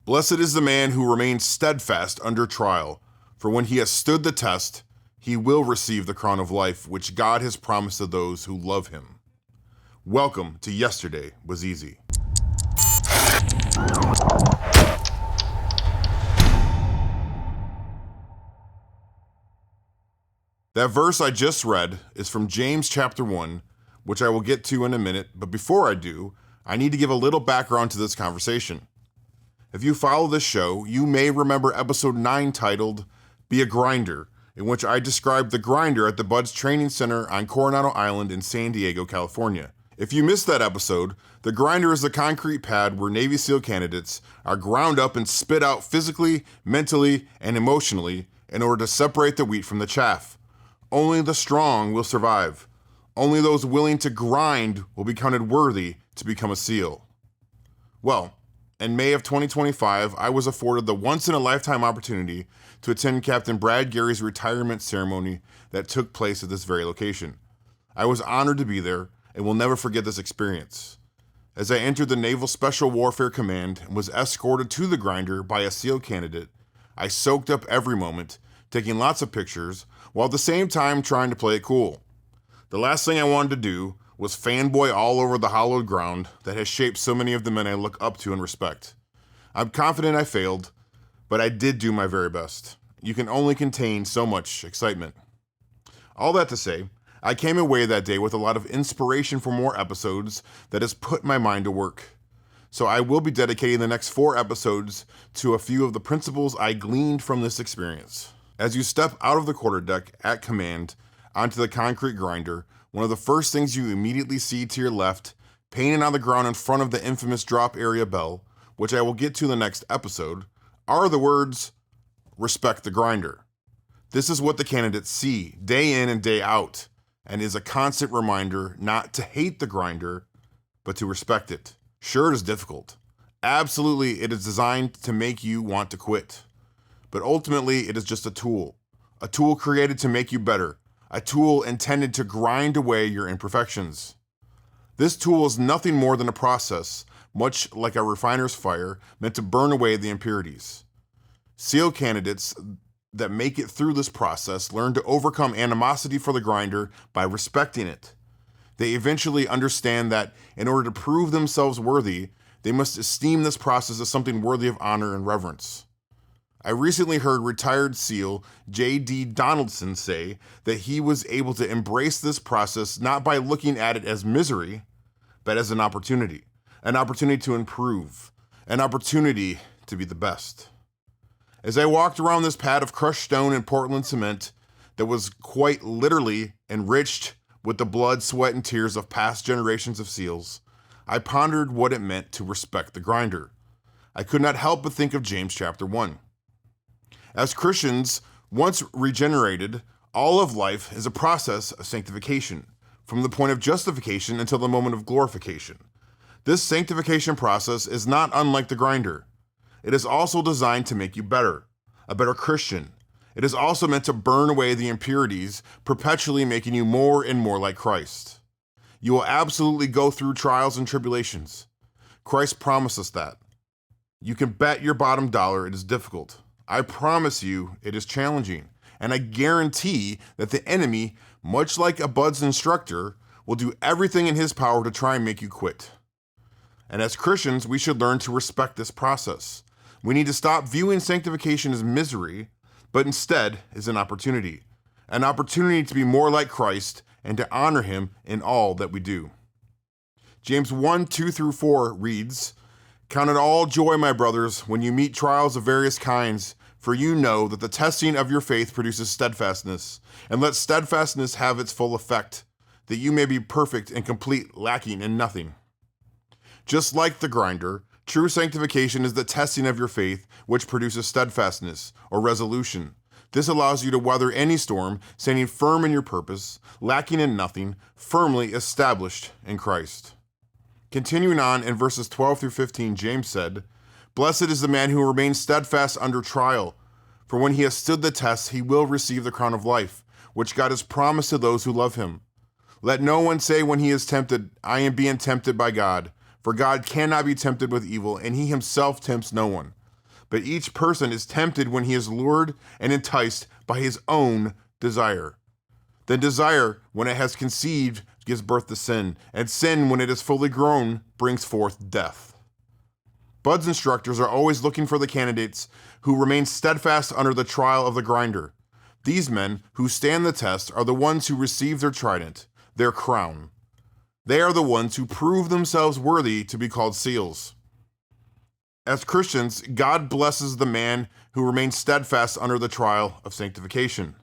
Blessed is the man who remains steadfast under trial, for when he has stood the test, he will receive the crown of life, which God has promised to those who love him. Welcome to Yesterday Was Easy. That verse I just read is from James chapter 1, which I will get to in a minute, but before I do, I need to give a little background to this conversation. If you follow this show, you may remember episode 9 titled, Be a Grinder, in which I described the grinder at the Buds Training Center on Coronado Island in San Diego, California. If you missed that episode, the grinder is the concrete pad where Navy SEAL candidates are ground up and spit out physically, mentally, and emotionally in order to separate the wheat from the chaff. Only the strong will survive. Only those willing to grind will be counted worthy to become a SEAL. Well, in May of 2025, I was afforded the once-in-a-lifetime opportunity to attend Captain Brad Geary's retirement ceremony that took place at this very location. I was honored to be there and will never forget this experience. As I entered the Naval Special Warfare Command and was escorted to the grinder by a SEAL candidate, I soaked up every moment, taking lots of pictures, while at the same time trying to play it cool. The last thing I wanted to do was fanboy all over the hallowed ground that has shaped so many of the men I look up to and respect. I'm confident I failed, but I did do my very best. You can only contain so much excitement. All that to say, I came away that day with a lot of inspiration for more episodes that has put my mind to work. So I will be dedicating the next 4 episodes to a few of the principles I gleaned from this experience. As you step out of the quarterdeck at command onto the concrete grinder, one of the first things you immediately see to your left, painted on the ground in front of the infamous drop area bell, which I will get to in the next episode, are the words, "Respect the grinder." This is what the candidates see day in and day out, and is a constant reminder not to hate the grinder, but to respect it. Sure, it is difficult. Absolutely, it is designed to make you want to quit. But ultimately, it is just a tool created to make you better, a tool intended to grind away your imperfections. This tool is nothing more than a process, much like a refiner's fire, meant to burn away the impurities. SEAL candidates that make it through this process learn to overcome animosity for the grinder by respecting it. They eventually understand that in order to prove themselves worthy, they must esteem this process as something worthy of honor and reverence. I recently heard retired SEAL J.D. Donaldson say that he was able to embrace this process not by looking at it as misery, but as an opportunity to improve, an opportunity to be the best. As I walked around this pad of crushed stone and Portland cement that was quite literally enriched with the blood, sweat, and tears of past generations of SEALs, I pondered what it meant to respect the grinder. I could not help but think of James chapter 1. As Christians, once regenerated, all of life is a process of sanctification, from the point of justification until the moment of glorification. This sanctification process is not unlike the grinder. It is also designed to make you better, a better Christian. It is also meant to burn away the impurities, perpetually making you more and more like Christ. You will absolutely go through trials and tribulations. Christ promised us that. You can bet your bottom dollar it is difficult. I promise you it is challenging, and I guarantee that the enemy, much like a Bud's instructor, will do everything in his power to try and make you quit. And as Christians, we should learn to respect this process. We need to stop viewing sanctification as misery, but instead as an opportunity to be more like Christ and to honor him in all that we do. James 1:2-4 reads, "Count it all joy, my brothers, when you meet trials of various kinds, for you know that the testing of your faith produces steadfastness, and let steadfastness have its full effect, that you may be perfect and complete, lacking in nothing." Just like the grinder, true sanctification is the testing of your faith, which produces steadfastness or resolution. This allows you to weather any storm, standing firm in your purpose, lacking in nothing, firmly established in Christ. Continuing on in verses 12-15, James said, "Blessed is the man who remains steadfast under trial, for when he has stood the test, he will receive the crown of life, which God has promised to those who love him. Let no one say when he is tempted, 'I am being tempted by God,' for God cannot be tempted with evil, and he himself tempts no one. but each person is tempted when he is lured and enticed by his own desire. Then desire, when it has conceived, gives birth to sin, and sin, when it is fully grown, brings forth death. Bud's instructors are always looking for the candidates who remain steadfast under the trial of the grinder. These men who stand the test are the ones who receive their trident, their crown. They are the ones who prove themselves worthy to be called seals. As Christians, God blesses the man who remains steadfast under the trial of sanctification.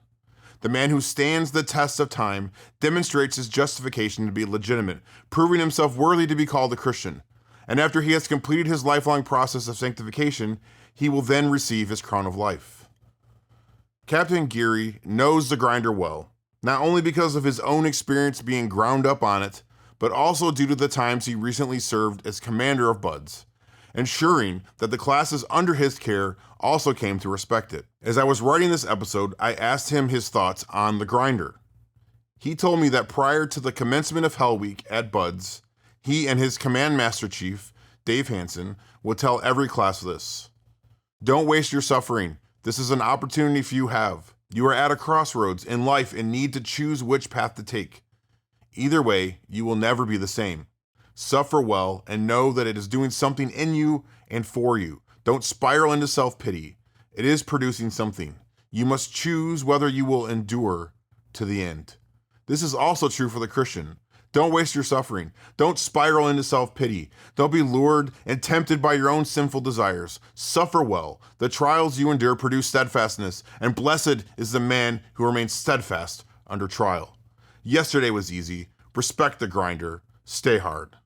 The man who stands the test of time demonstrates his justification to be legitimate, proving himself worthy to be called a Christian. And after he has completed his lifelong process of sanctification, he will then receive his crown of life. Captain Geary knows the grinder well, not only because of his own experience being ground up on it, but also due to the times he recently served as commander of Buds, ensuring that the classes under his care also came to respect it. As I was writing this episode, I asked him his thoughts on the grinder. He told me that prior to the commencement of Hell Week at Buds, he and his command master chief, Dave Hansen, would tell every class this: don't waste your suffering. This is an opportunity few have. You are at a crossroads in life and need to choose which path to take. Either way, you will never be the same. Suffer well and know that it is doing something in you and for you. Don't spiral into self-pity. It is producing something. You must choose whether you will endure to the end. This is also true for the Christian. Don't waste your suffering. Don't spiral into self-pity. Don't be lured and tempted by your own sinful desires. Suffer well. The trials you endure produce steadfastness, and blessed is the man who remains steadfast under trial. Yesterday was easy. Respect the grinder. Stay hard.